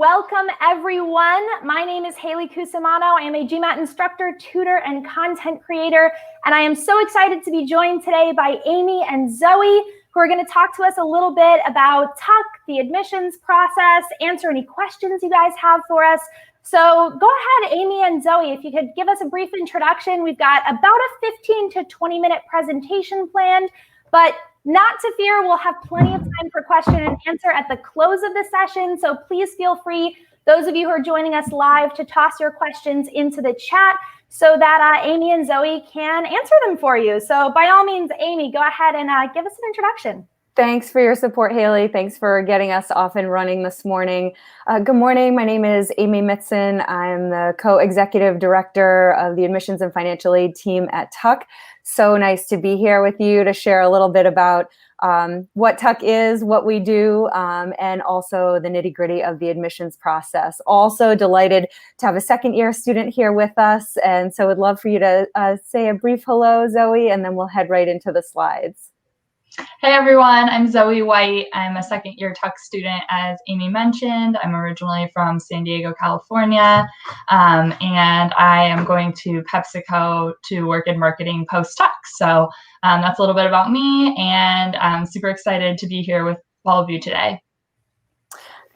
Welcome, everyone. My name is Haley Cusimano. I am a GMAT instructor, tutor, and content creator, and I am so excited to be joined today by Amy and Zoe, who are going to talk to us a little bit about Tuck, the admissions process, answer any questions you guys have for us. So go ahead, Amy and Zoe, if you could give us a brief introduction. We've got about a 15 to 20-minute presentation planned, but not to fear, we'll have plenty of time for question and answer at the close of the session. So please feel free, those of you who are joining us live, to toss your questions into the chat so that Amy and Zoe can answer them for you. So by all means, Amy, go ahead and give us an introduction. Thanks for your support, Haley. Thanks for getting us off and running this morning. Good morning. My name is Amy Mitson. I'm the co-executive director of the admissions and financial aid team at Tuck. So nice to be here with you to share a little bit about what Tuck is, what we do, and also the nitty-gritty of the admissions process. Also delighted to have a second-year student here with us, and so would love for you to say a brief hello, Zoe, and then we'll head right into the slides. Hey everyone, I'm Zoe White. I'm a second-year Tuck student, as Amy mentioned. I'm originally from San Diego, California, and I am going to PepsiCo to work in marketing post-Tuck. So that's a little bit about me, and I'm super excited to be here with all of you today.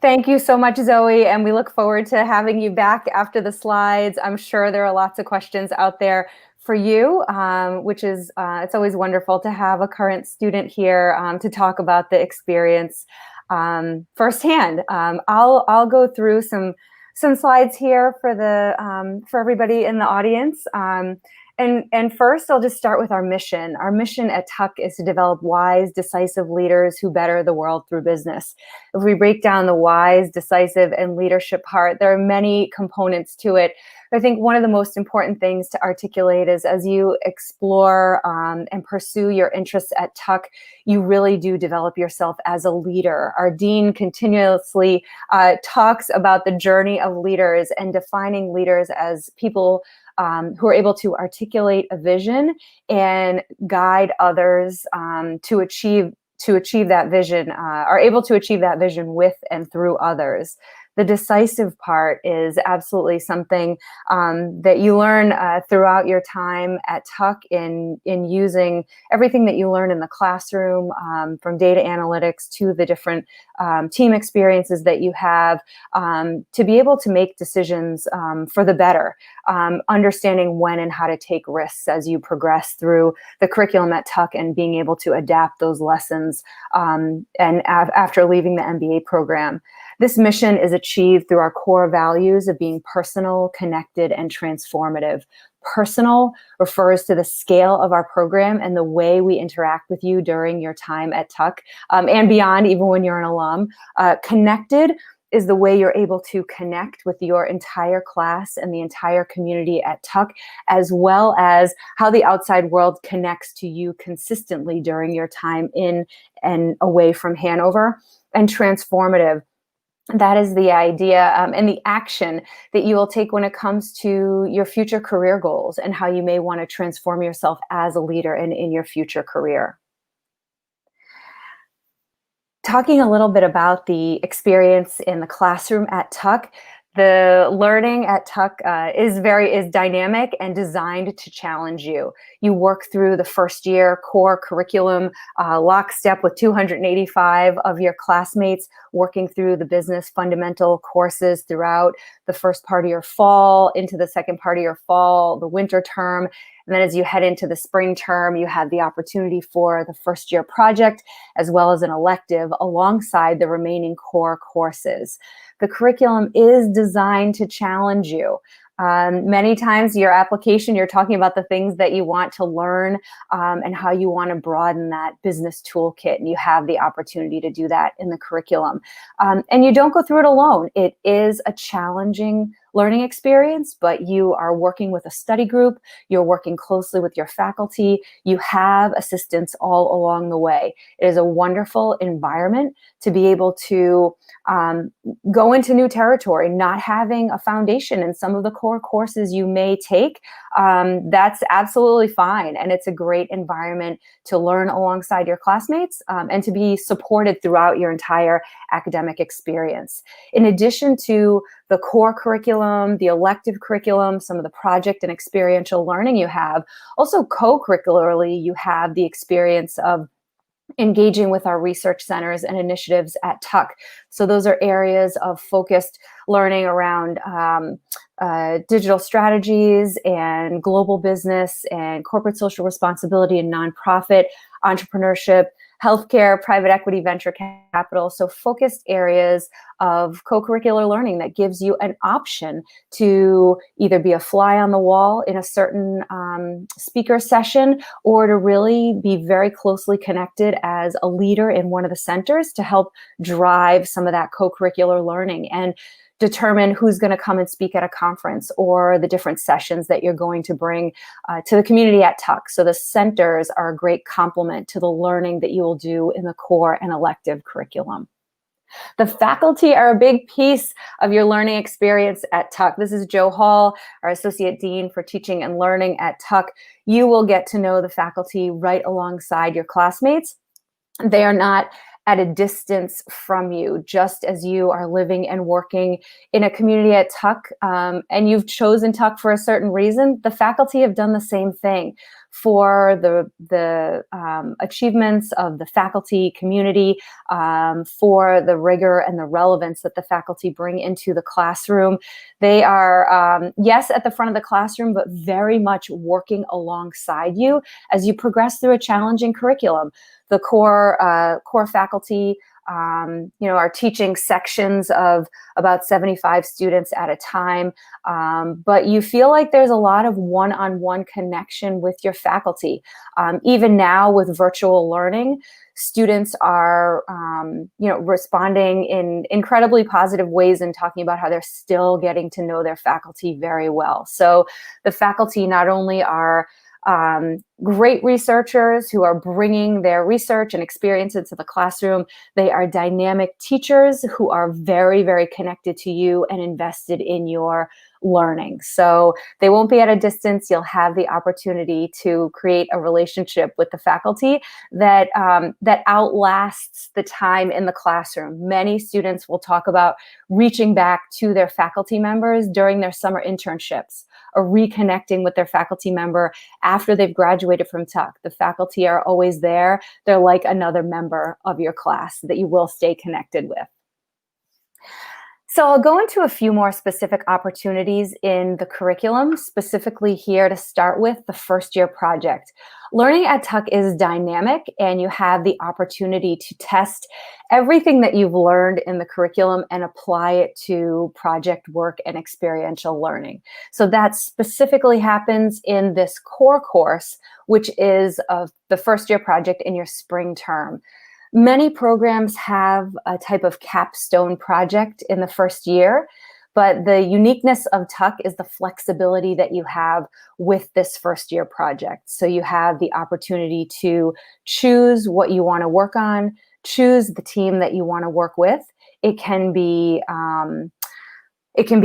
Thank you so much, Zoe, and we look forward to having you back after the slides. I'm sure there are lots of questions out there for you, which is, it's always wonderful to have a current student here to talk about the experience firsthand. I'll go through some slides here for everybody in the audience. And first, I'll just start with our mission. Our mission at Tuck is to develop wise, decisive leaders who better the world through business. If we break down the wise, decisive, and leadership part, there are many components to it. I think one of the most important things to articulate is as you explore and pursue your interests at Tuck, you really do develop yourself as a leader. Our dean continuously talks about the journey of leaders and defining leaders as people who are able to articulate a vision and guide others to achieve that vision, are able to achieve that vision with and through others. The decisive part is absolutely something that you learn throughout your time at Tuck in using everything that you learn in the classroom, from data analytics to the different team experiences that you have, to be able to make decisions for the better, understanding when and how to take risks as you progress through the curriculum at Tuck and being able to adapt those lessons after leaving the MBA program. This mission is achieved through our core values of being personal, connected, and transformative. Personal refers to the scale of our program and the way we interact with you during your time at Tuck and beyond, even when you're an alum. Connected is the way you're able to connect with your entire class and the entire community at Tuck, as well as how the outside world connects to you consistently during your time in and away from Hanover. And transformative, that is the idea and the action that you will take when it comes to your future career goals and how you may want to transform yourself as a leader in your future career. Talking a little bit about the experience in the classroom at Tuck, the learning at Tuck is dynamic and designed to challenge you. You work through the first year core curriculum, lockstep with 285 of your classmates, working through the business fundamental courses throughout the first part of your fall, into the second part of your fall, the winter term. And then as you head into the spring term, you have the opportunity for the first year project, as well as an elective alongside the remaining core courses. The curriculum is designed to challenge you. Many times your application, you're talking about the things that you want to learn and how you want to broaden that business toolkit. And you have the opportunity to do that in the curriculum. And you don't go through it alone. It is a challenging learning experience, but you are working with a study group, you're working closely with your faculty, you have assistants all along the way. It is a wonderful environment to be able to go into new territory, not having a foundation in some of the core courses you may take. That's absolutely fine. And it's a great environment to learn alongside your classmates and to be supported throughout your entire academic experience. In addition to the core curriculum, the elective curriculum, some of the project and experiential learning you have, also co-curricularly, you have the experience of engaging with our research centers and initiatives at Tuck. So those are areas of focused learning around digital strategies and global business and corporate social responsibility and nonprofit, entrepreneurship, healthcare, private equity, venture capital. So focused areas of co-curricular learning that gives you an option to either be a fly on the wall in a certain speaker session, or to really be very closely connected as a leader in one of the centers to help drive some of that co-curricular learning and determine who's going to come and speak at a conference or the different sessions that you're going to bring to the community at Tuck. So the centers are a great complement to the learning that you will do in the core and elective curriculum. The faculty are a big piece of your learning experience at Tuck. This is Joe Hall, our Associate Dean for Teaching and Learning at Tuck. You will get to know the faculty right alongside your classmates. They are not at a distance from you, just as you are living and working in a community at Tuck, and you've chosen Tuck for a certain reason. The faculty have done the same thing for the achievements of the faculty community, for the rigor and the relevance that the faculty bring into the classroom. They are, yes, at the front of the classroom, but very much working alongside you as you progress through a challenging curriculum. The core faculty, are teaching sections of about 75 students at a time, but you feel like there's a lot of one-on-one connection with your faculty. Even now with virtual learning, students are, responding in incredibly positive ways and talking about how they're still getting to know their faculty very well. So the faculty not only are great researchers who are bringing their research and experience into the classroom, they are dynamic teachers who are very, very connected to you and invested in your learning. So they won't be at a distance. You'll have the opportunity to create a relationship with the faculty that outlasts the time in the classroom. Many students will talk about reaching back to their faculty members during their summer internships, or reconnecting with their faculty member after they've graduated from Tuck. The faculty are always there. They're like another member of your class that you will stay connected with. So I'll go into a few more specific opportunities in the curriculum, specifically here to start with the first year project. Learning at Tuck is dynamic, and you have the opportunity to test everything that you've learned in the curriculum and apply it to project work and experiential learning. So that specifically happens in this core course, which is the first year project in your spring term. Many programs have a type of capstone project in the first year, but the uniqueness of Tuck is the flexibility that you have with this first year project. So you have the opportunity to choose what you want to work on, choose the team that you want to work with. It can be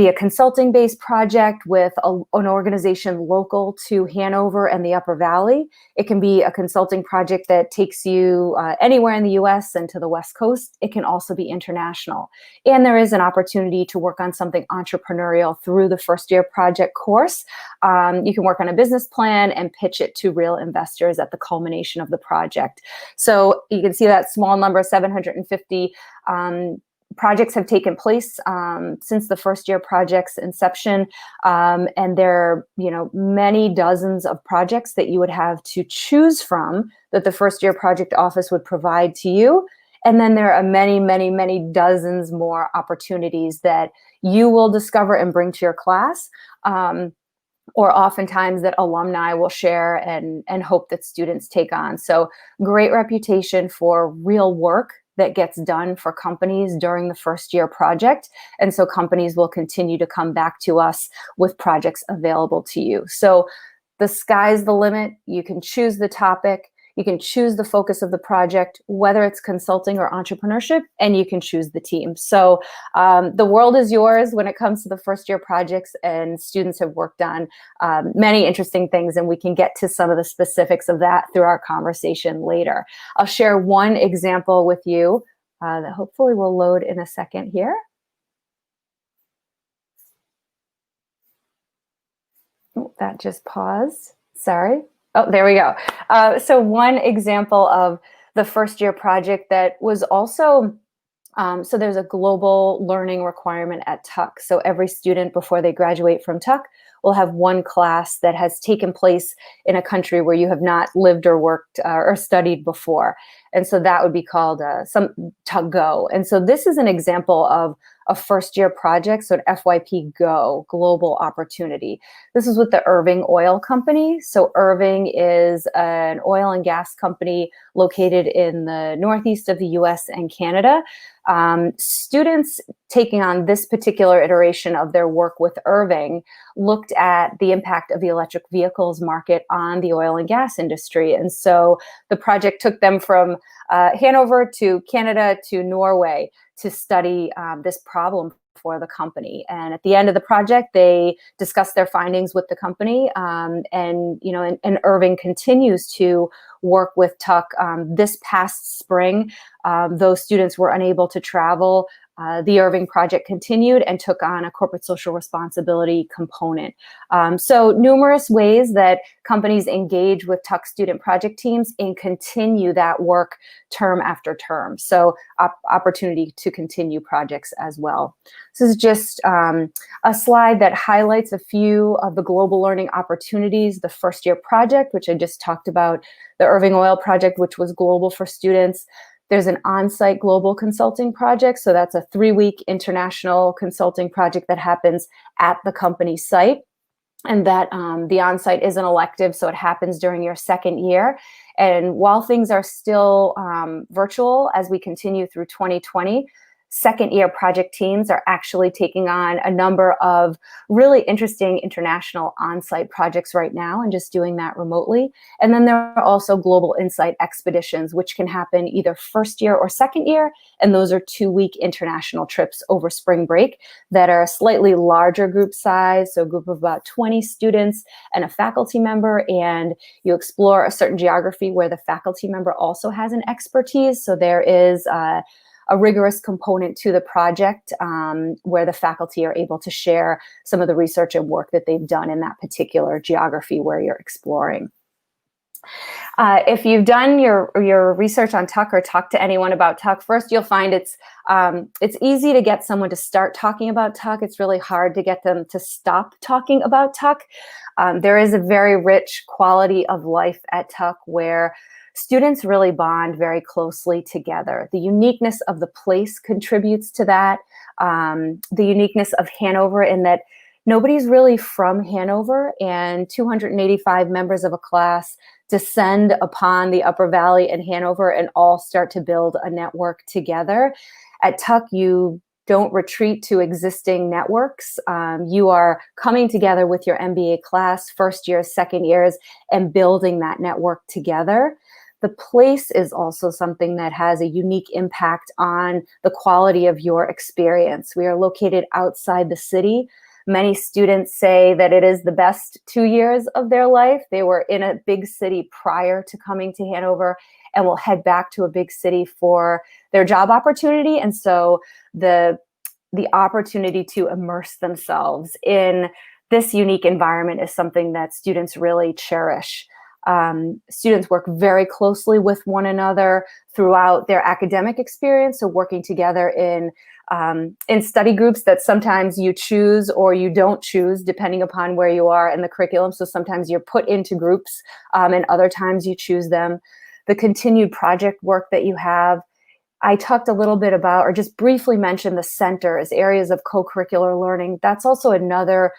a consulting-based project with an organization local to Hanover and the Upper Valley. It can be a consulting project that takes you anywhere in the US and to the West Coast. It can also be international. And there is an opportunity to work on something entrepreneurial through the first year project course. You can work on a business plan and pitch it to real investors at the culmination of the project. So you can see that small number, 750 projects have taken place since the first year project's inception, and there are many dozens of projects that you would have to choose from that the first year project office would provide to you. And then there are many, many, many dozens more opportunities that you will discover and bring to your class, or oftentimes that alumni will share and hope that students take on. So great reputation for real work that gets done for companies during the first year project. And so companies will continue to come back to us with projects available to you. So the sky's the limit. You can choose the topic. You can choose the focus of the project, whether it's consulting or entrepreneurship, and you can choose the team. So the world is yours when it comes to the first year projects, and students have worked on many interesting things, and we can get to some of the specifics of that through our conversation later. I'll share one example with you that hopefully will load in a second here. Oh, that just paused. Sorry. Oh, there we go. So one example of the first year project that was also, so there's a global learning requirement at Tuck. So every student before they graduate from Tuck will have one class that has taken place in a country where you have not lived or worked or studied before. And so that would be called some Tuck Go. And so this is an example of a first year project, so an FYP Go, Global Opportunity. This is with the Irving Oil Company. So Irving is an oil and gas company located in the northeast of the US and Canada. Students taking on this particular iteration of their work with Irving looked at the impact of the electric vehicles market on the oil and gas industry. And so the project took them from Hanover to Canada to Norway to study this problem for the company. And at the end of the project, they discussed their findings with the company. And Irving continues to work with Tuck. This past spring, those students were unable to travel. The Irving project continued and took on a corporate social responsibility component. So numerous ways that companies engage with Tuck student project teams and continue that work term after term. So opportunity to continue projects as well. This is just a slide that highlights a few of the global learning opportunities. The first year project, which I just talked about, the Irving Oil project, which was global for students. There's an on-site global consulting project. So that's a 3-week international consulting project that happens at the company site. And that the on-site is an elective, so it happens during your second year. And while things are still virtual as we continue through 2020, second year project teams are actually taking on a number of really interesting international on-site projects right now and just doing that remotely. And then there are also global insight expeditions, which can happen either first year or second year. And those are 2-week international trips over spring break that are a slightly larger group size. So a group of about 20 students and a faculty member, and you explore a certain geography where the faculty member also has an expertise. So there is a rigorous component to the project where the faculty are able to share some of the research and work that they've done in that particular geography where you're exploring. If you've done your research on Tuck or talked to anyone about Tuck, first you'll find it's easy to get someone to start talking about Tuck. It's really hard to get them to stop talking about Tuck. There is a very rich quality of life at Tuck where students really bond very closely together. The uniqueness of the place contributes to that. The uniqueness of Hanover in that nobody's really from Hanover, and 285 members of a class descend upon the Upper Valley in Hanover and all start to build a network together. At Tuck, you don't retreat to existing networks. You are coming together with your MBA class, first years, second years, and building that network together. The place is also something that has a unique impact on the quality of your experience. We are located outside the city. Many students say that it is the best 2 years of their life. They were in a big city prior to coming to Hanover and will head back to a big city for their job opportunity. And so the opportunity to immerse themselves in this unique environment is something that students really cherish. Students work very closely with one another throughout their academic experience, so working together in study groups that sometimes you choose or you don't choose depending upon where you are in the curriculum. So sometimes you're put into groups and other times you choose them. The continued project work that you have. I talked a little bit about, or just briefly mentioned, the centers, areas of co-curricular learning. That's also another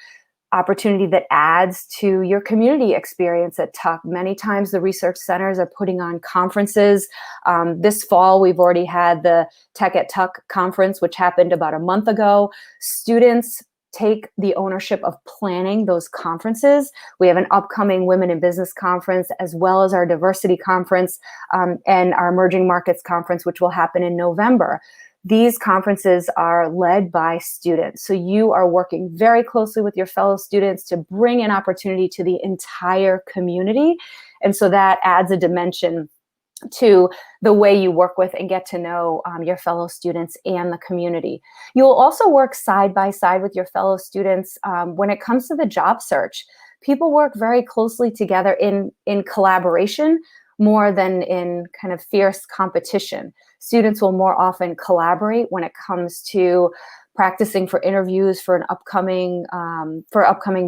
opportunity that adds to your community experience at Tuck. Many times the research centers are putting on conferences. This fall, we've already had the Tech at Tuck conference, which happened about a month ago. Students take the ownership of planning those conferences. We have an upcoming Women in Business conference, as well as our diversity conference and our emerging markets conference, which will happen in November. These conferences are led by students. So you are working very closely with your fellow students to bring an opportunity to the entire community. And so that adds a dimension to the way you work with and get to know your fellow students and the community. You will also work side by side with your fellow students when it comes to the job search. People work very closely together in collaboration more than in kind of fierce competition. Students will more often collaborate when it comes to practicing for interviews for upcoming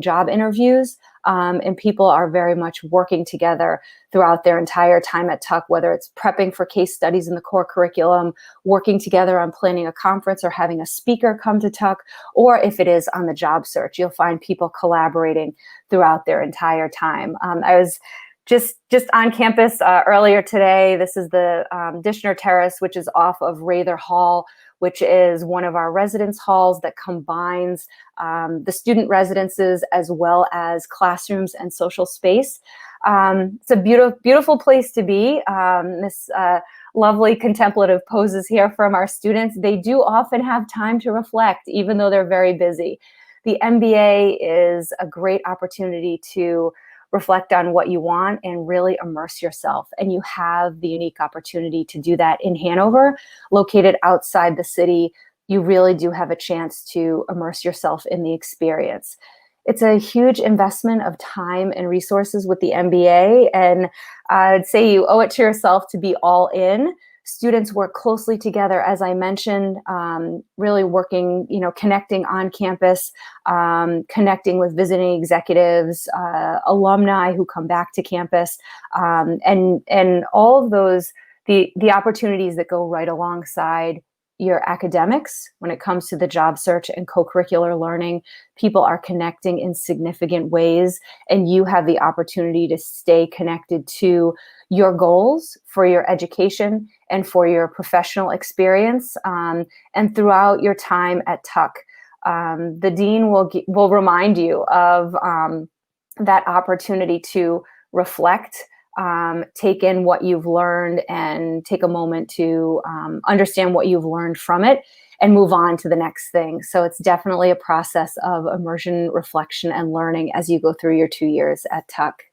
job interviews. And people are very much working together throughout their entire time at Tuck, whether it's prepping for case studies in the core curriculum, working together on planning a conference or having a speaker come to Tuck, or if it is on the job search, you'll find people collaborating throughout their entire time. I was just on campus earlier today. This is the Dishner Terrace, which is off of Rather Hall, which is one of our residence halls that combines the student residences as well as classrooms and social space. It's a beautiful place to be. This lovely contemplative poses here from our students. They do often have time to reflect, even though they're very busy. The MBA is a great opportunity to reflect on what you want and really immerse yourself. And you have the unique opportunity to do that in Hanover, located outside the city. You really do have a chance to immerse yourself in the experience. It's a huge investment of time and resources with the MBA, and I'd say you owe it to yourself to be all in. Students work closely together, as I mentioned, really working, connecting on campus, connecting with visiting executives, alumni who come back to campus, and all of those, the opportunities that go right alongside your academics when it comes to the job search and co-curricular learning. People are connecting in significant ways, and you have the opportunity to stay connected to your goals for your education and for your professional experience. And throughout your time at Tuck, the dean will remind you of that opportunity to reflect, take in what you've learned, and take a moment to understand what you've learned from it and move on to the next thing. So it's definitely a process of immersion, reflection, and learning as you go through your 2 years at Tuck.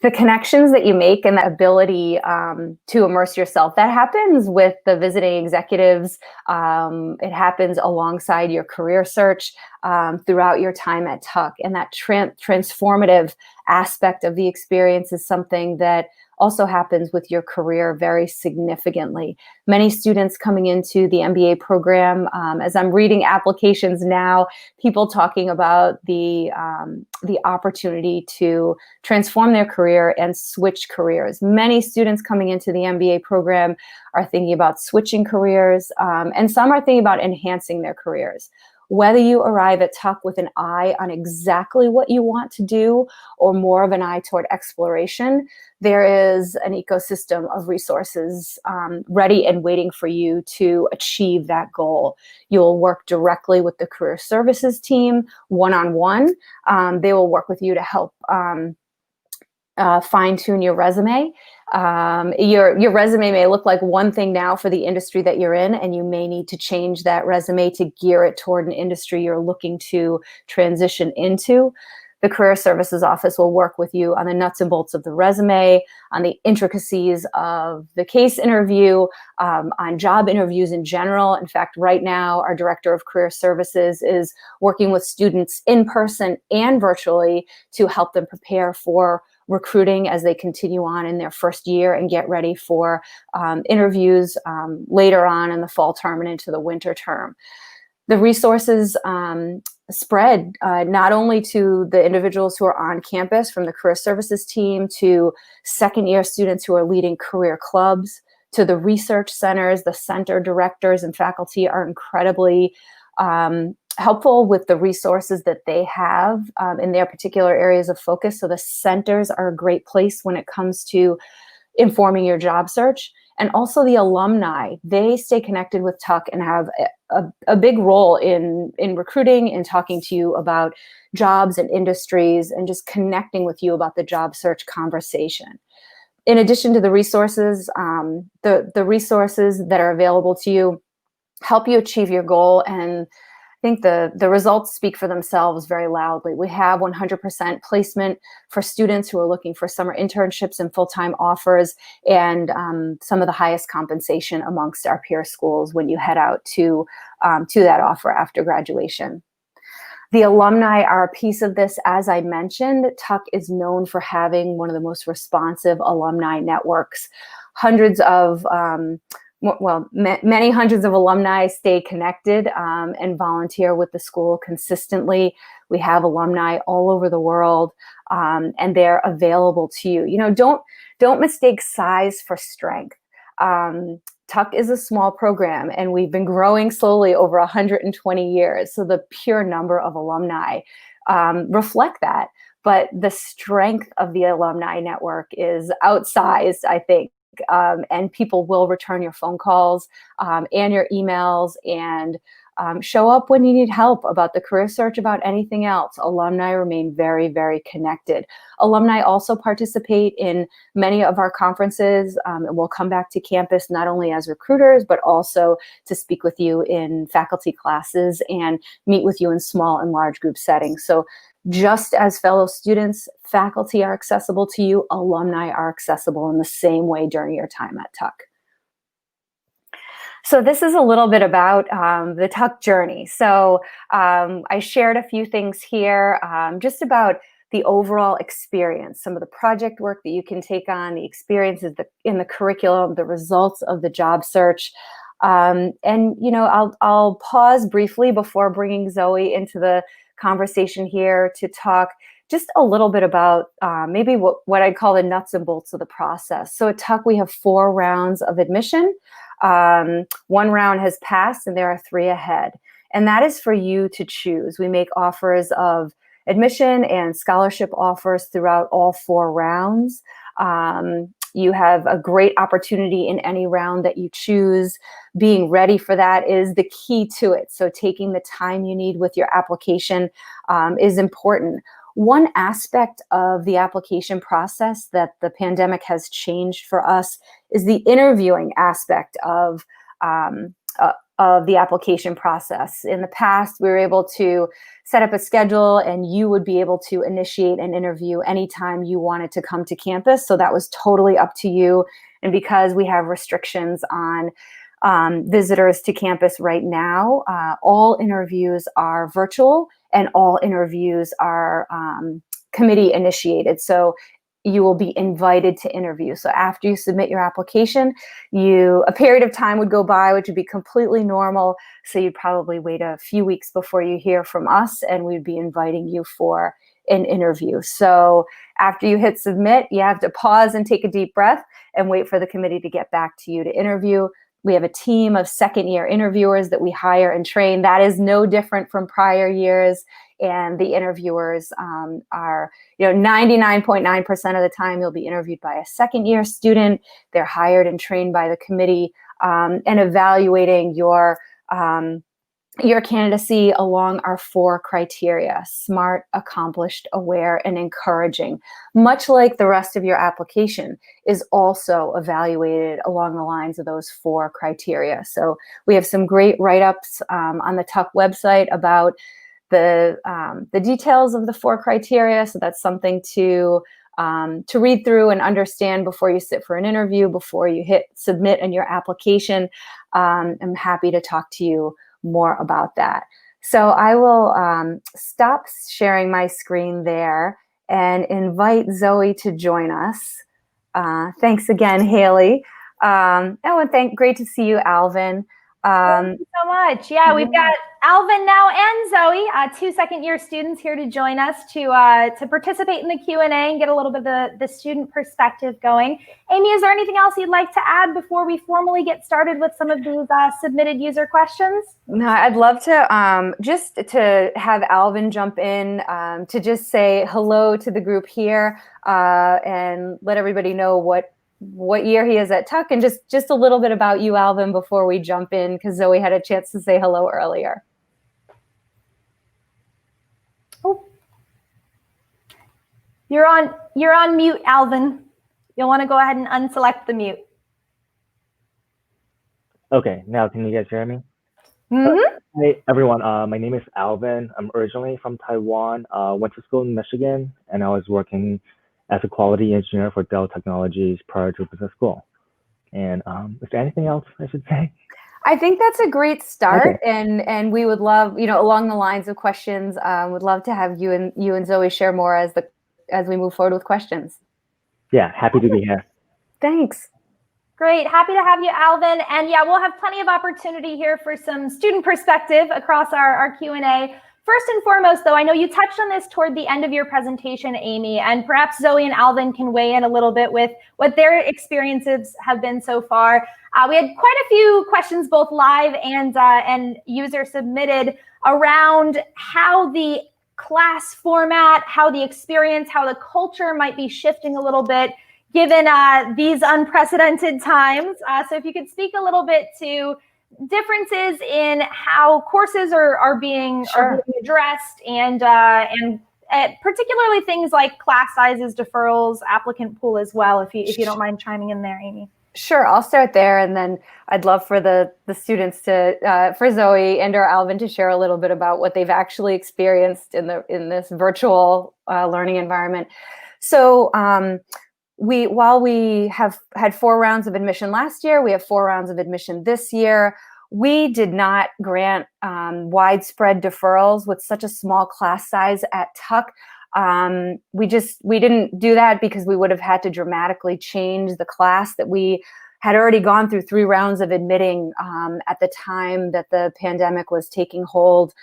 The connections that you make and the ability to immerse yourself, that happens with the visiting executives. It happens alongside your career search throughout your time at Tuck. And that transformative aspect of the experience is something that also happens with your career very significantly. Many students coming into the MBA program, as I'm reading applications now, people talking about the opportunity to transform their career and switch careers. Many students coming into the MBA program are thinking about switching careers, and some are thinking about enhancing their careers. Whether you arrive at Tuck with an eye on exactly what you want to do or more of an eye toward exploration, there is an ecosystem of resources ready and waiting for you to achieve that goal. You'll work directly with the career services team one-on-one. They will work with you to help fine-tune your resume. Your resume may look like one thing now for the industry that you're in, and you may need to change that resume to gear it toward an industry you're looking to transition into. The Career Services Office will work with you on the nuts and bolts of the resume, on the intricacies of the case interview, on job interviews in general. In fact, right now, our Director of Career Services is working with students in person and virtually to help them prepare for recruiting as they continue on in their first year and get ready for interviews later on in the fall term and into the winter term. The resources spread not only to the individuals who are on campus from the career services team, to second year students who are leading career clubs, to the research centers. The center directors and faculty are incredibly helpful with the resources that they have in their particular areas of focus. So the centers are a great place when it comes to informing your job search. And also the alumni, they stay connected with Tuck and have a big role in recruiting and talking to you about jobs and industries and just connecting with you about the job search conversation. In addition to the resources, the resources that are available to you help you achieve your goal, and I think the results speak for themselves very loudly. We have 100% placement for students who are looking for summer internships and full-time offers, and some of the highest compensation amongst our peer schools when you head out to that offer after graduation. The alumni are a piece of this. As I mentioned, Tuck is known for having one of the most responsive alumni networks. Hundreds of many hundreds of alumni stay connected and volunteer with the school consistently. We have alumni all over the world, and they're available to you. You know, don't mistake size for strength. Tuck is a small program, and we've been growing slowly over 120 years. So the pure number of alumni reflect that. But the strength of the alumni network is outsized, I think. And people will return your phone calls and your emails and show up when you need help about the career search, about anything else. Alumni remain very, very connected. Alumni also participate in many of our conferences and will come back to campus not only as recruiters, but also to speak with you in faculty classes and meet with you in small and large group settings. So just as fellow students, faculty are accessible to you, alumni are accessible in the same way during your time at Tuck. So this is a little bit about the Tuck journey. So I shared a few things here just about the overall experience, some of the project work that you can take on, the experiences in the curriculum, the results of the job search. And, you know, I'll pause briefly before bringing Zoe into the conversation here to talk just a little bit about maybe what I'd call the nuts and bolts of the process. So at Tuck, we have 4 rounds of admission. 1 round has passed and there are 3 ahead. And that is for you to choose. We make offers of admission and scholarship offers throughout all 4 rounds. You have a great opportunity in any round that you choose. Being ready for that is the key to it. So taking the time you need with your application is important. One aspect of the application process that the pandemic has changed for us is the interviewing aspect of the application process. In the past, we were able to set up a schedule and you would be able to initiate an interview anytime you wanted to come to campus. So that was totally up to you. And because we have restrictions on visitors to campus right now, all interviews are virtual and all interviews are committee initiated. So you will be invited to interview. So after you submit your application, a period of time would go by, which would be completely normal. So you'd probably wait a few weeks before you hear from us, and we'd be inviting you for an interview. So after you hit submit, you have to pause and take a deep breath and wait for the committee to get back to you to interview. We have a team of second-year interviewers that we hire and train. That is no different from prior years. And the interviewers are, 99.9% of the time you'll be interviewed by a second-year student. They're hired and trained by the committee and evaluating your candidacy along our 4 criteria: smart, accomplished, aware, and encouraging. Much like the rest of your application is also evaluated along the lines of those 4 criteria. So we have some great write-ups on the Tuck website about the details of the 4 criteria. So that's something to read through and understand before you sit for an interview, before you hit submit in your application. I'm happy to talk to you more about that. So I will stop sharing my screen there and invite Zoe to join us. Thanks again, Haley. Great to see you, Alvin. Thank you so much. Yeah, we've got Alvin now and Zoe, two second-year students here to join us to participate in the Q&A and get a little bit of the student perspective going. Amy, is there anything else you'd like to add before we formally get started with some of these submitted user questions? No, I'd love to just to have Alvin jump in to just say hello to the group here and let everybody know what year he is at Tuck, and just a little bit about you, Alvin, before we jump in, because Zoe had a chance to say hello earlier. Oh, you're on mute, Alvin. You'll want to go ahead and unselect the mute. Okay, now can you guys hear me? Mm-hmm. Hey everyone, my name is Alvin. I'm originally from Taiwan. Went to school in Michigan, and I was working as a quality engineer for Dell Technologies prior to business school. And is there anything else I should say? I think that's a great start, Okay. and we would love, along the lines of questions, would love to have you and Zoe share more as we move forward with questions. Yeah, happy to be here. Thanks. Great, happy to have you, Alvin. And yeah, we'll have plenty of opportunity here for some student perspective across our Q&A. First and foremost, though, I know you touched on this toward the end of your presentation, Amy, and perhaps Zoe and Alvin can weigh in a little bit with what their experiences have been so far. We had quite a few questions, both live and user submitted, around how the class format, how the experience, how the culture might be shifting a little bit given these unprecedented times. So if you could speak a little bit to differences in how courses are being addressed, and particularly things like class sizes, deferrals, applicant pool as well, if you don't mind chiming in there, Amy. Sure, I'll start there, and then I'd love for the students to, for Zoe and or Alvin to share a little bit about what they've actually experienced in this virtual learning environment. So while we have had 4 rounds of admission last year, we have 4 rounds of admission this year. We did not grant widespread deferrals with such a small class size at Tuck. We didn't do that because we would have had to dramatically change the class that we had already gone through 3 rounds of admitting at the time that the pandemic was taking hold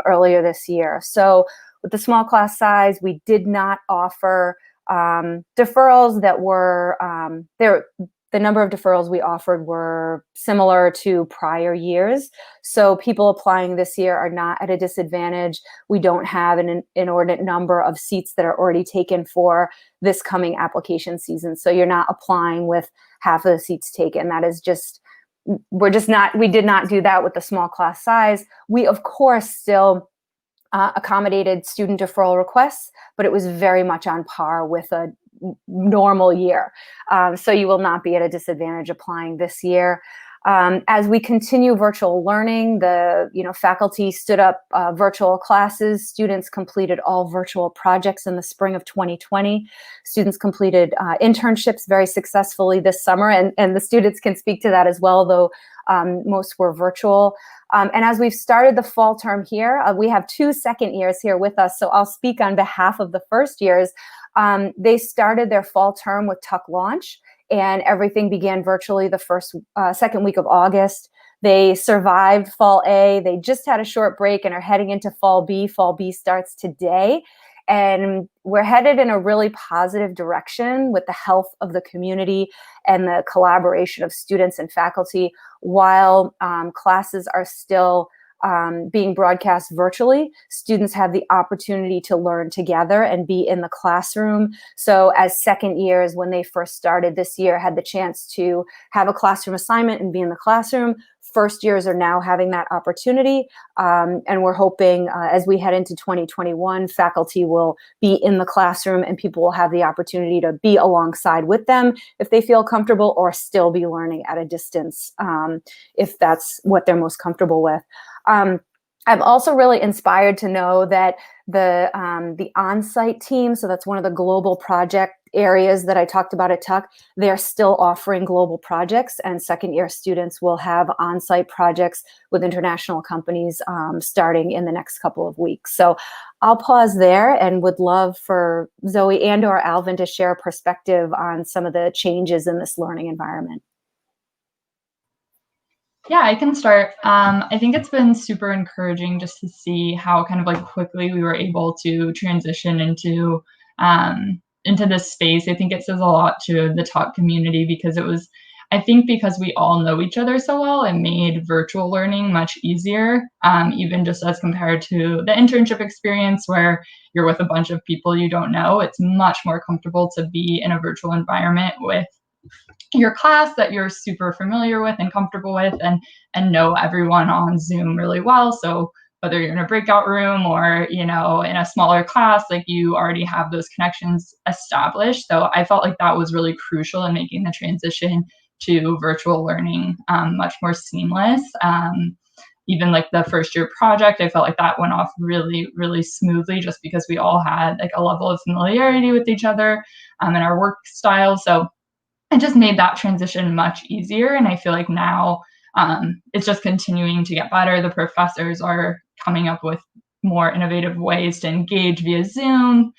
earlier this year. So with the small class size, we did not offer deferrals that were the number of deferrals we offered were similar to prior years. So people applying this year are not at a disadvantage. We don't have an inordinate number of seats that are already taken for this coming application season. So you're not applying with half of the seats taken. That is we did not do that with the small class size. We, of course, still accommodated student deferral requests, but it was very much on par with a normal year. So you will not be at a disadvantage applying this year. As we continue virtual learning, the faculty stood up virtual classes. Students completed all virtual projects in the spring of 2020. Students completed internships very successfully this summer, and the students can speak to that as well, though most were virtual. And as we've started the fall term here, we have 2 second years here with us, so I'll speak on behalf of the first years. They started their fall term with Tuck Launch, and everything began virtually the second week of August. They survived fall A. They just had a short break and are heading into fall B. Fall B starts today. And we're headed in a really positive direction with the health of the community and the collaboration of students and faculty while classes are still being broadcast virtually. Students have the opportunity to learn together and be in the classroom. So as second years, when they first started this year, had the chance to have a classroom assignment and be in the classroom. First years are now having that opportunity. And we're hoping as we head into 2021, faculty will be in the classroom and people will have the opportunity to be alongside with them if they feel comfortable, or still be learning at a distance if that's what they're most comfortable with. I'm also really inspired to know that the on-site team, so that's one of the global project areas that I talked about at Tuck, they're still offering global projects, and second year students will have on-site projects with international companies starting in the next couple of weeks. So I'll pause there and would love for Zoe and or Alvin to share a perspective on some of the changes in this learning environment. Yeah, I can start. I think it's been super encouraging just to see how kind of like quickly we were able to transition into this space. I think it says a lot to the Talk community because I think because we all know each other so well, it made virtual learning much easier, even just as compared to the internship experience where you're with a bunch of people you don't know. It's much more comfortable to be in a virtual environment with your class that you're super familiar with and comfortable with and know everyone on Zoom really well. So whether you're in a breakout room or, in a smaller class, like you already have those connections established. So I felt like that was really crucial in making the transition to virtual learning much more seamless. Even like the first year project, I felt like that went off really, really smoothly just because we all had like a level of familiarity with each other and our work style. So it just made that transition much easier. And I feel like now it's just continuing to get better. The professors are coming up with more innovative ways to engage via Zoom.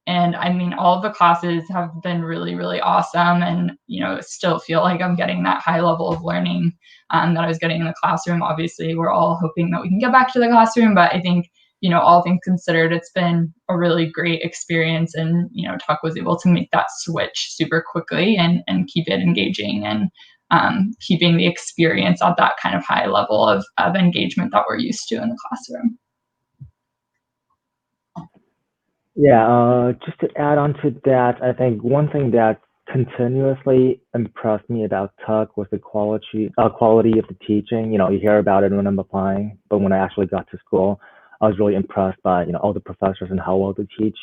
And I mean, all of the classes have been really, really awesome. And, still feel like I'm getting that high level of learning that I was getting in the classroom. Obviously, we're all hoping that we can get back to the classroom, but I think all things considered, it's been a really great experience. And, Talk was able to make that switch super quickly and keep it engaging and keeping the experience at that kind of high level of engagement that we're used to in the classroom. Yeah, just to add on to that, I think one thing that continuously impressed me about Tuck was the quality of the teaching. You hear about it when I'm applying, but when I actually got to school, I was really impressed by all the professors and how well they teach.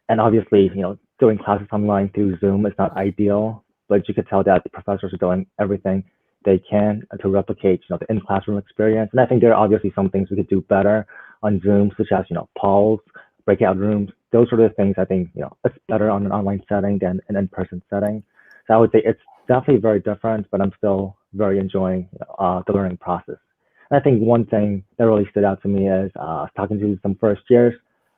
And obviously, doing classes online through Zoom is not ideal, but you could tell that the professors are doing everything they can to replicate the in-classroom experience. And I think there are obviously some things we could do better on Zoom, such as polls, breakout rooms, those sort of things. I think it's better on an online setting than an in-person setting. So I would say it's definitely very different, but I'm still very enjoying the learning process. And I think one thing that really stood out to me is talking to some first years.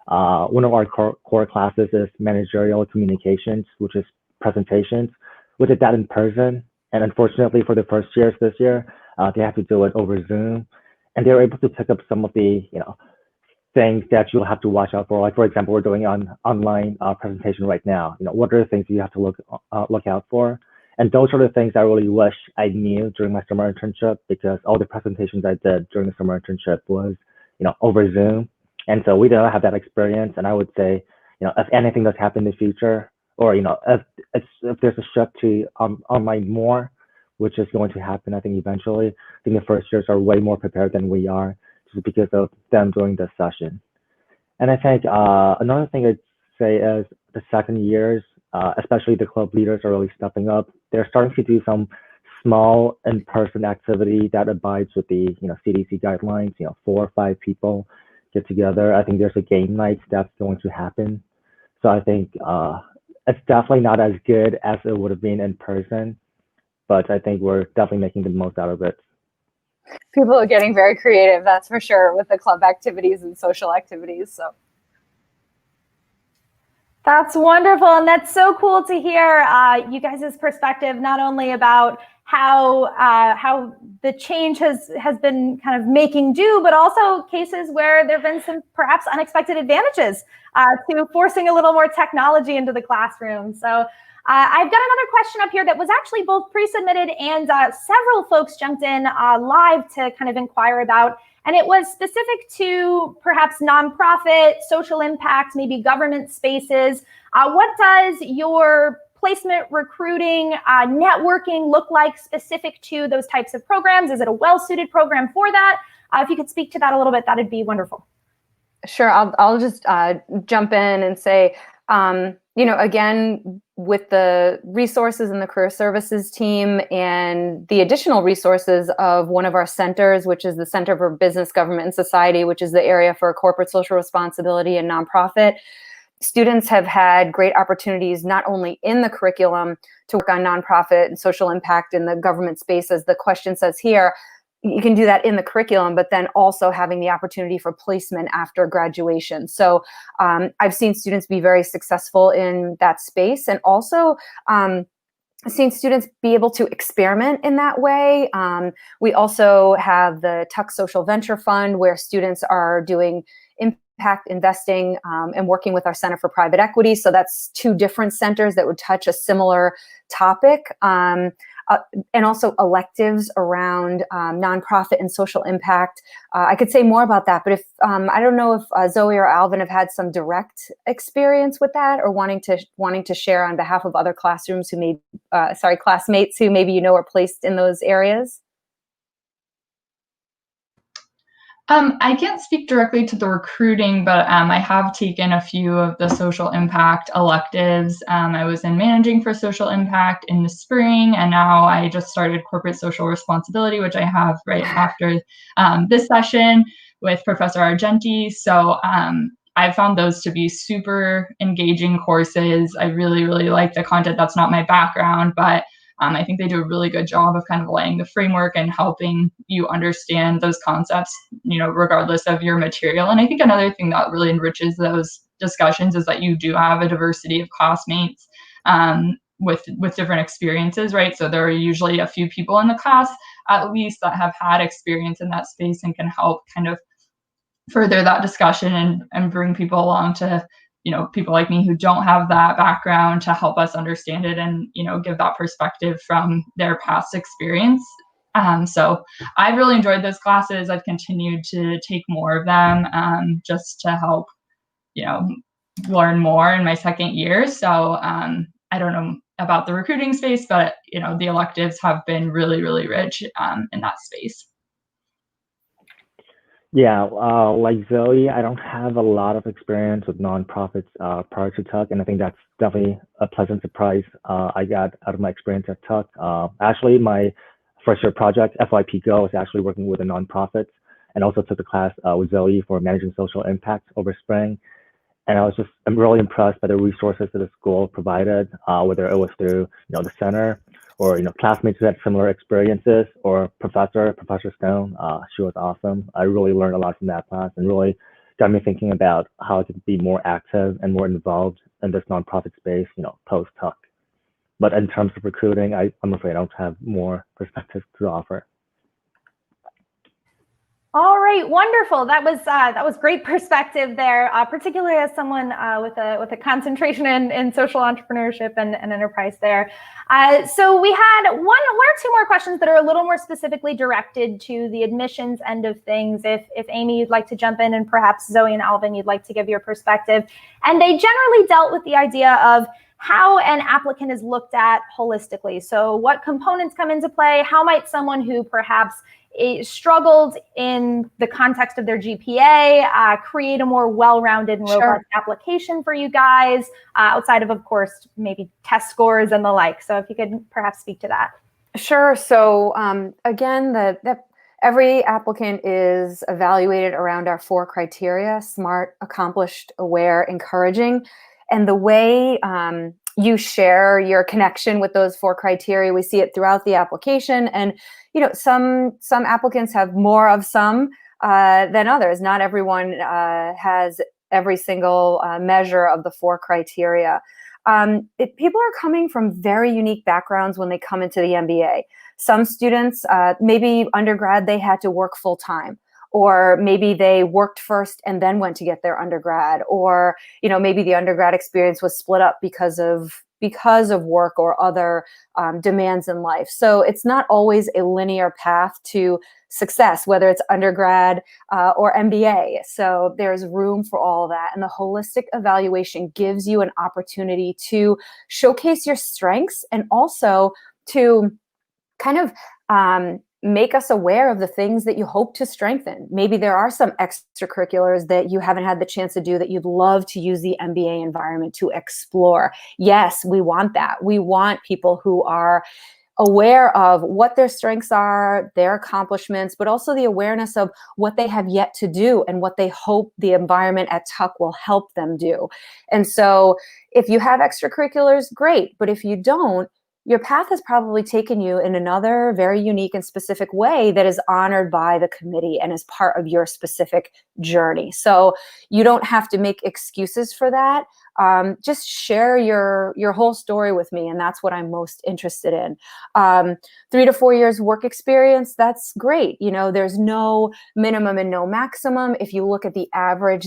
One of our core classes is managerial communications, which is presentations. We did that in person, and unfortunately for the first years this year, they have to do it over Zoom, and they were able to pick up some of the things that you'll have to watch out for. Like, for example, we're doing an online presentation right now. What are the things you have to look out for? And those are the things I really wish I knew during my summer internship, because all the presentations I did during the summer internship was, over Zoom. And so we don't have that experience. And I would say, if anything does happen in the future, or, if there's a shift to online more, which is going to happen, I think eventually, I think the first years are way more prepared than we are, just because of them doing this session. And I think another thing I'd say is the second years, especially the club leaders, are really stepping up. They're starting to do some small in-person activity that abides with the CDC guidelines. 4 or 5 people get together. I think there's a game night that's going to happen. So I think it's definitely not as good as it would have been in person, but I think we're definitely making the most out of it. People are getting very creative, that's for sure, with the club activities and social activities. So that's wonderful, and that's so cool to hear you guys' perspective, not only about how the change has been kind of making do, but also cases where there have been some perhaps unexpected advantages to forcing a little more technology into the classroom. So I've got another question up here that was actually both pre-submitted and several folks jumped in live to kind of inquire about. And it was specific to perhaps nonprofit, social impact, maybe government spaces. What does your placement, recruiting, networking look like specific to those types of programs? Is it a well-suited program for that? If you could speak to that a little bit, that'd be wonderful. Sure, I'll just jump in and say, again, with the resources in the career services team and the additional resources of one of our centers, which is the Center for Business, Government, and Society, which is the area for corporate social responsibility and nonprofit, students have had great opportunities not only in the curriculum to work on nonprofit and social impact in the government space, as the question says here. You can do that in the curriculum, but then also having the opportunity for placement after graduation. So I've seen students be very successful in that space. And also seeing students be able to experiment in that way. We also have the Tuck Social Venture Fund, where students are doing impact investing and working with our Center for Private Equity. So that's two different centers that would touch a similar topic. And also electives around nonprofit and social impact. I could say more about that, but if I don't know if Zoe or Alvin have had some direct experience with that, or wanting to share on behalf of other classrooms who classmates who maybe are placed in those areas. I can't speak directly to the recruiting, but I have taken a few of the social impact electives. I was in managing for social impact in the spring, and now I just started corporate social responsibility, which I have right after this session with Professor Argenti. So I found those to be super engaging courses. I really, really like the content. That's not my background, but I think they do a really good job of kind of laying the framework and helping you understand those concepts, regardless of your material. And I think another thing that really enriches those discussions is that you do have a diversity of classmates with different experiences, right? So there are usually a few people in the class, at least, that have had experience in that space and can help kind of further that discussion and bring people along to people like me who don't have that background to help us understand it and, give that perspective from their past experience. So I've really enjoyed those classes. I've continued to take more of them just to help, learn more in my second year. So I don't know about the recruiting space, but, the electives have been really, really rich in that space. Yeah, like Zoe, I don't have a lot of experience with nonprofits prior to Tuck, and I think that's definitely a pleasant surprise I got out of my experience at Tuck. Actually, my first year project, FYP Go, was actually working with a nonprofit, and also took a class with Zoe for managing social impact over spring. And I'm really impressed by the resources that the school provided, whether it was through the center, or classmates who had similar experiences, or Professor Stone. She was awesome. I really learned a lot from that class, and really got me thinking about how I could be more active and more involved in this nonprofit space, post Tuck. But in terms of recruiting, I'm afraid I don't have more perspectives to offer. All right, wonderful. That was great perspective there, particularly as someone with a concentration in social entrepreneurship and enterprise there. So we had one or two more questions that are a little more specifically directed to the admissions end of things. If Amy, you'd like to jump in, and perhaps Zoe and Alvin, you'd like to give your perspective. And they generally dealt with the idea of how an applicant is looked at holistically. So what components come into play? How might someone who perhaps struggled in the context of their GPA create a more well-rounded and robust application for you guys, outside of course, maybe test scores and the like? So if you could perhaps speak to that. Sure. So again, every applicant is evaluated around our 4 criteria: smart, accomplished, aware, encouraging. And the way you share your connection with those 4 criteria, we see it throughout the application. And some applicants have more of some than others. Not everyone has every single measure of the 4 criteria. People are coming from very unique backgrounds when they come into the MBA. Some students, maybe undergrad, they had to work full time. Or maybe they worked first and then went to get their undergrad, or maybe the undergrad experience was split up because of work or other demands in life. So it's not always a linear path to success, whether it's undergrad or MBA. So there's room for all of that, and the holistic evaluation gives you an opportunity to showcase your strengths and also to kind of make us aware of the things that you hope to strengthen. Maybe there are some extracurriculars that you haven't had the chance to do that you'd love to use the MBA environment to explore. Yes, we want that. We want people who are aware of what their strengths are, their accomplishments, but also the awareness of what they have yet to do and what they hope the environment at Tuck will help them do. And so if you have extracurriculars, great. But if you don't, your path has probably taken you in another very unique and specific way that is honored by the committee and is part of your specific journey. So you don't have to make excuses for that. Just share your whole story with me, and that's what I'm most interested in. 3 to 4 years work experience, that's great. You know, there's no minimum and no maximum. If you look at the average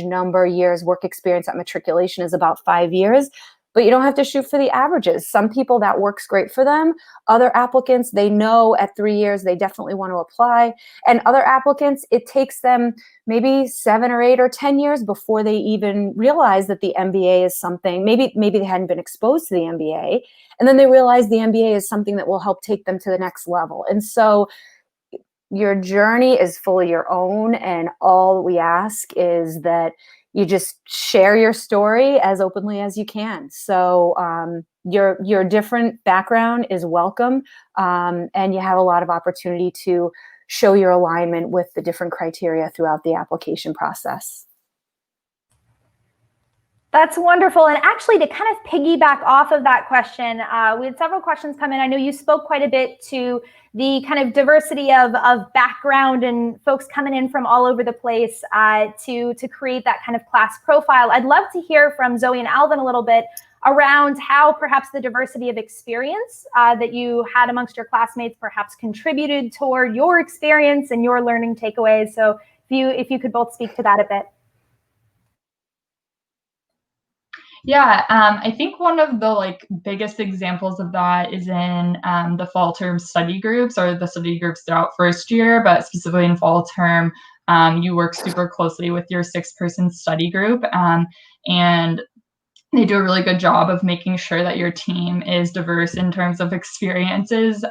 number of years work experience at matriculation is about 5 years. But you don't have to shoot for the averages. Some people that works great for them. Other applicants, they know at 3 years they definitely want to apply. And other applicants, it takes them maybe 7 or 8 or 10 years before they even realize that the MBA is something. Maybe they hadn't been exposed to the MBA, and then they realize the MBA is something that will help take them to the next level. And so your journey is fully your own, and all we ask is that you just share your story as openly as you can. So your different background is welcome, and you have a lot of opportunity to show your alignment with the different criteria throughout the application process. That's wonderful. And actually, to kind of piggyback off of that question, we had several questions come in. I know you spoke quite a bit to the kind of diversity of background and folks coming in from all over the place to create that kind of class profile. I'd love to hear from Zoe and Alvin a little bit around how perhaps the diversity of experience that you had amongst your classmates perhaps contributed toward your experience and your learning takeaways. So if you could both speak to that a bit. Yeah, I think one of the biggest examples of that is in the fall term study groups, or the study groups throughout first year, but specifically in fall term, you work super closely with your 6-person study group, and they do a really good job of making sure that your team is diverse in terms of experiences,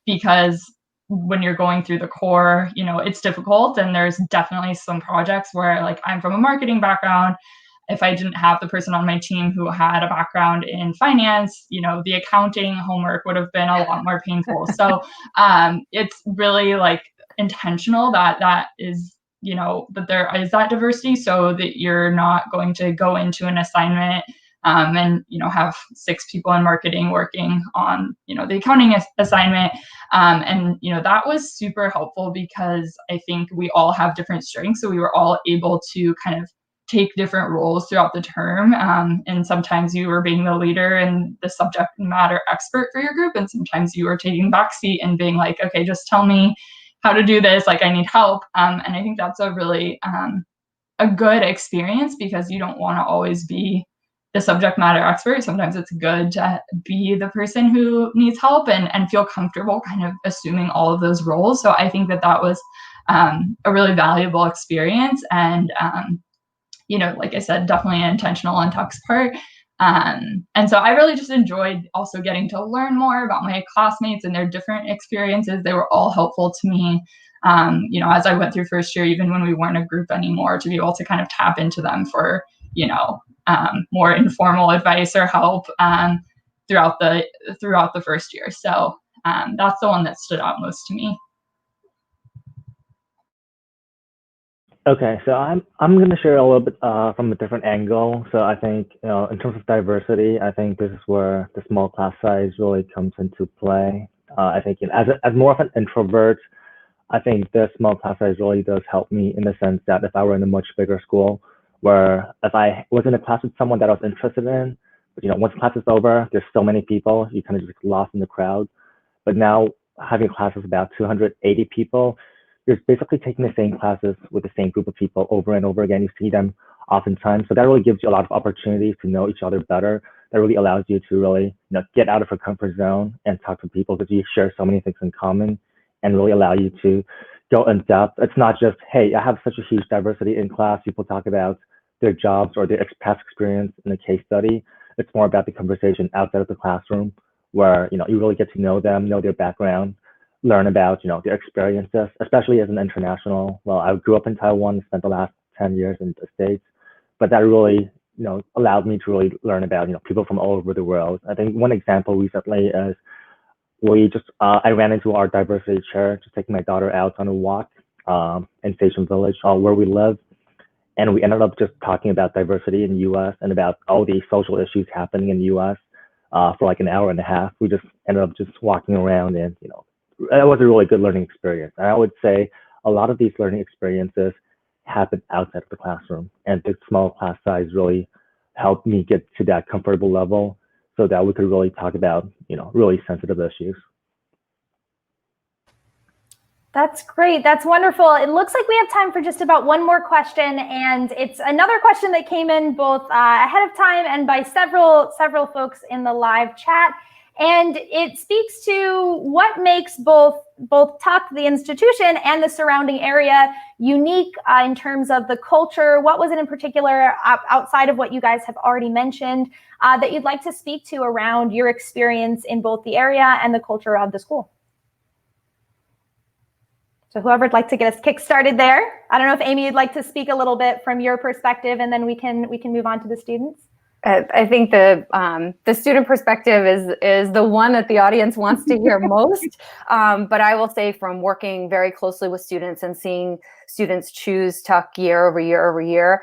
because when you're going through the core, it's difficult, and there's definitely some projects where, I'm from a marketing background. If I didn't have the person on my team who had a background in finance, the accounting homework would have been a lot more painful. So it's really intentional that is, that there is that diversity, so that you're not going to go into an assignment and have 6 people in marketing working on the accounting assignment, and that was super helpful because I think we all have different strengths, so we were all able to kind of take different roles throughout the term, and sometimes you were being the leader and the subject matter expert for your group, and sometimes you were taking backseat and being like, okay, just tell me how to do this, I need help, and I think that's a really a good experience, because you don't want to always be the subject matter expert. Sometimes it's good to be the person who needs help and feel comfortable kind of assuming all of those roles. So I think that was a really valuable experience, and like I said, definitely intentional on Tuck's part. And so I really just enjoyed also getting to learn more about my classmates and their different experiences. They were all helpful to me, as I went through first year, even when we weren't a group anymore, to be able to kind of tap into them for, more informal advice or help throughout the first year. So that's the one that stood out most to me. Okay, so I'm going to share a little bit from a different angle. So I think in terms of diversity, I think this is where the small class size really comes into play. I think as more of an introvert, I think the small class size really does help me in the sense that if I were in a much bigger school, where if I was in a class with someone that I was interested in, but once class is over, there's so many people, you kind of just get lost in the crowd. But now having classes about 280 people, you're basically taking the same classes with the same group of people over and over again. You see them oftentimes. So that really gives you a lot of opportunities to know each other better. That really allows you to really get out of your comfort zone and talk to people, because you share so many things in common, and really allow you to go in depth. It's not just, hey, I have such a huge diversity in class. People talk about their jobs or their past experience in a case study. It's more about the conversation outside of the classroom, where you really get to know them, know their background, learn about their experiences, especially as an international. Well, I grew up in Taiwan, spent the last 10 years in the States, but that really allowed me to really learn about people from all over the world. I think one example recently is I ran into our diversity chair just taking my daughter out on a walk in Station Village, where we live, and we ended up just talking about diversity in the U.S. and about all the social issues happening in the U.S. for like an hour and a half. We just ended up just walking around, and it was a really good learning experience. And I would say a lot of these learning experiences happen outside of the classroom, and the small class size really helped me get to that comfortable level so that we could really talk about really sensitive issues. That's great. That's wonderful. It looks like we have time for just about one more question, and it's another question that came in both ahead of time and by several folks in the live chat. And it speaks to what makes both Tuck, the institution, and the surrounding area unique in terms of the culture. What was it in particular, outside of what you guys have already mentioned, that you'd like to speak to around your experience in both the area and the culture of the school? So whoever'd like to get us kick-started there. I don't know if Amy, you'd like to speak a little bit from your perspective, and then we can move on to the students. I think the student perspective is the one that the audience wants to hear most. But I will say, from working very closely with students and seeing students choose Tuck year over year over year,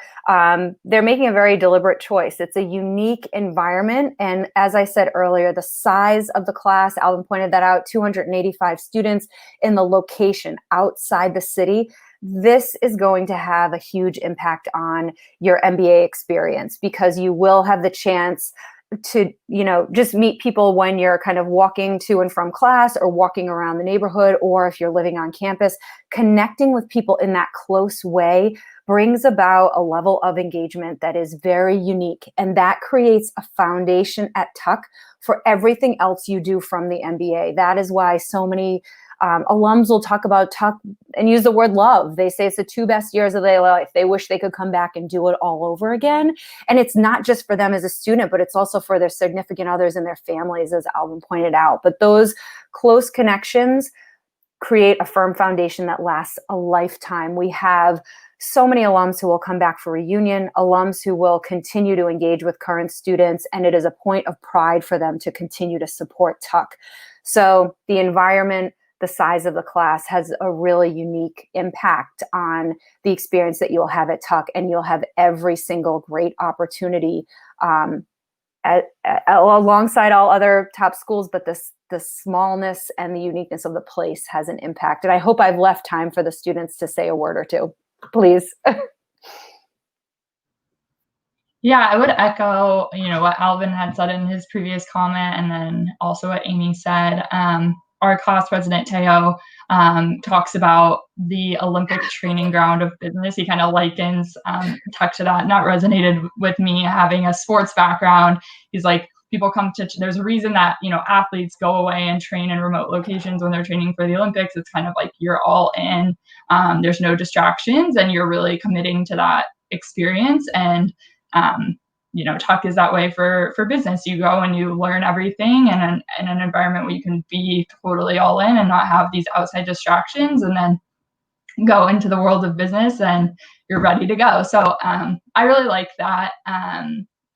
they're making a very deliberate choice. It's a unique environment. And as I said earlier, the size of the class, Alvin pointed that out, 285 students in the location outside the city. This is going to have a huge impact on your MBA experience, because you will have the chance to, just meet people when you're kind of walking to and from class or walking around the neighborhood, or if you're living on campus. Connecting with people in that close way brings about a level of engagement that is very unique, and that creates a foundation at Tuck for everything else you do from the MBA. That is why so many alums will talk about Tuck and use the word love. They say it's the 2 best years of their life. They wish they could come back and do it all over again. And it's not just for them as a student, but it's also for their significant others and their families, as Alvin pointed out. But those close connections create a firm foundation that lasts a lifetime. We have so many alums who will come back for reunion, alums who will continue to engage with current students, and it is a point of pride for them to continue to support Tuck. So the environment, the size of the class has a really unique impact on the experience that you'll have at Tuck, and you'll have every single great opportunity alongside all other top schools. But the smallness and the uniqueness of the place has an impact. And I hope I've left time for the students to say a word or two, please. Yeah, I would echo, what Alvin had said in his previous comment, and then also what Amy said. Our class president, Teo, talks about the Olympic training ground of business. He kind of likens Tuck to that. Not resonated with me having a sports background. He's like, people come to, there's a reason that, athletes go away and train in remote locations when they're training for the Olympics. It's kind of like you're all in. There's no distractions, and you're really committing to that experience. And Tuck is that way for business. You go and you learn everything in an environment where you can be totally all in and not have these outside distractions, and then go into the world of business and you're ready to go. So I really like that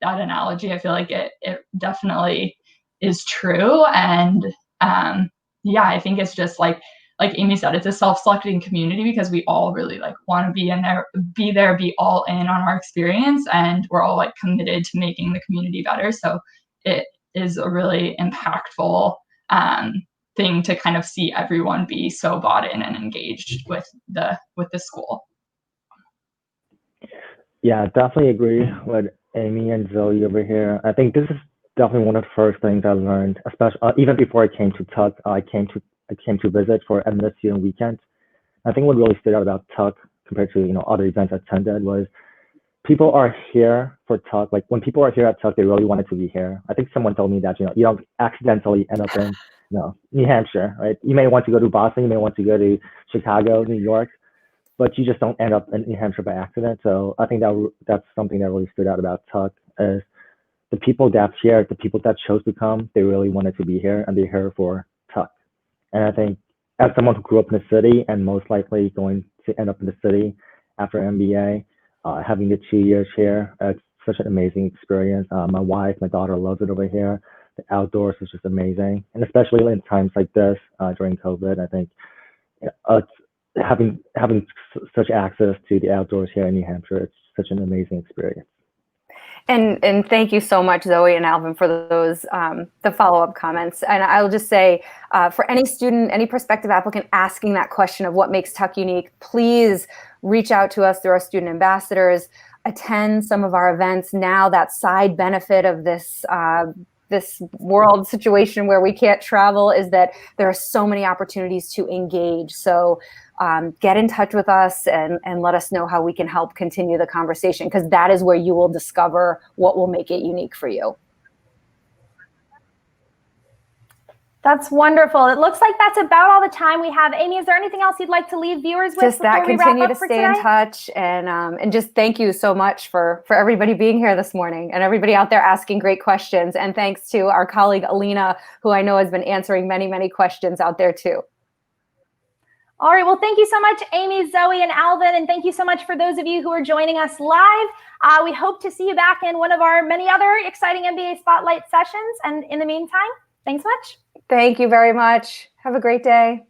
analogy. I feel like it definitely is true. And I think it's just like Amy said, it's a self-selecting community, because we all really want to be in there, be all in on our experience, and we're all committed to making the community better. So it is a really impactful thing to kind of see everyone be so bought in and engaged with the school. Yeah, definitely agree with Amy and Zoe over here. I think this is definitely one of the first things I learned, especially even before I came to Tuck. I came to visit for a mid-student weekend. I think what really stood out about Tuck compared to other events I attended was people are here for Tuck. Like, when people are here at Tuck, they really wanted to be here. I think someone told me that you don't accidentally end up in New Hampshire, right? You may want to go to Boston, you may want to go to Chicago, New York, but you just don't end up in New Hampshire by accident. So I think that's something that really stood out about Tuck, is the people that's here, the people that chose to come, they really wanted to be here, and they're here for Tuck. And I think, as someone who grew up in the city and most likely going to end up in the city after MBA, having the 2 years here, it's such an amazing experience. My wife, my daughter loves it over here. The outdoors is just amazing. And especially in times like this, during COVID, I think having such access to the outdoors here in New Hampshire, it's such an amazing experience. And thank you so much, Zoe and Alvin, for those the follow-up comments. And I'll just say, for any student, any prospective applicant asking that question of what makes Tuck unique, please reach out to us through our student ambassadors, attend some of our events. Now that side benefit of this this world situation where we can't travel is that there are so many opportunities to engage. So get in touch with us and let us know how we can help continue the conversation, because that is where you will discover what will make it unique for you. That's wonderful. It looks like that's about all the time we have. Amy, is there anything else you'd like to leave viewers with? Just that, continue to stay in today? touch, and just thank you so much for everybody being here this morning and everybody out there asking great questions. And thanks to our colleague Alina, who I know has been answering many, many questions out there too. All right, well, thank you so much, Amy, Zoe, and Alvin, and thank you so much for those of you who are joining us live. We hope to see you back in one of our many other exciting MBA Spotlight sessions. And in the meantime, thanks much. Thank you very much. Have a great day.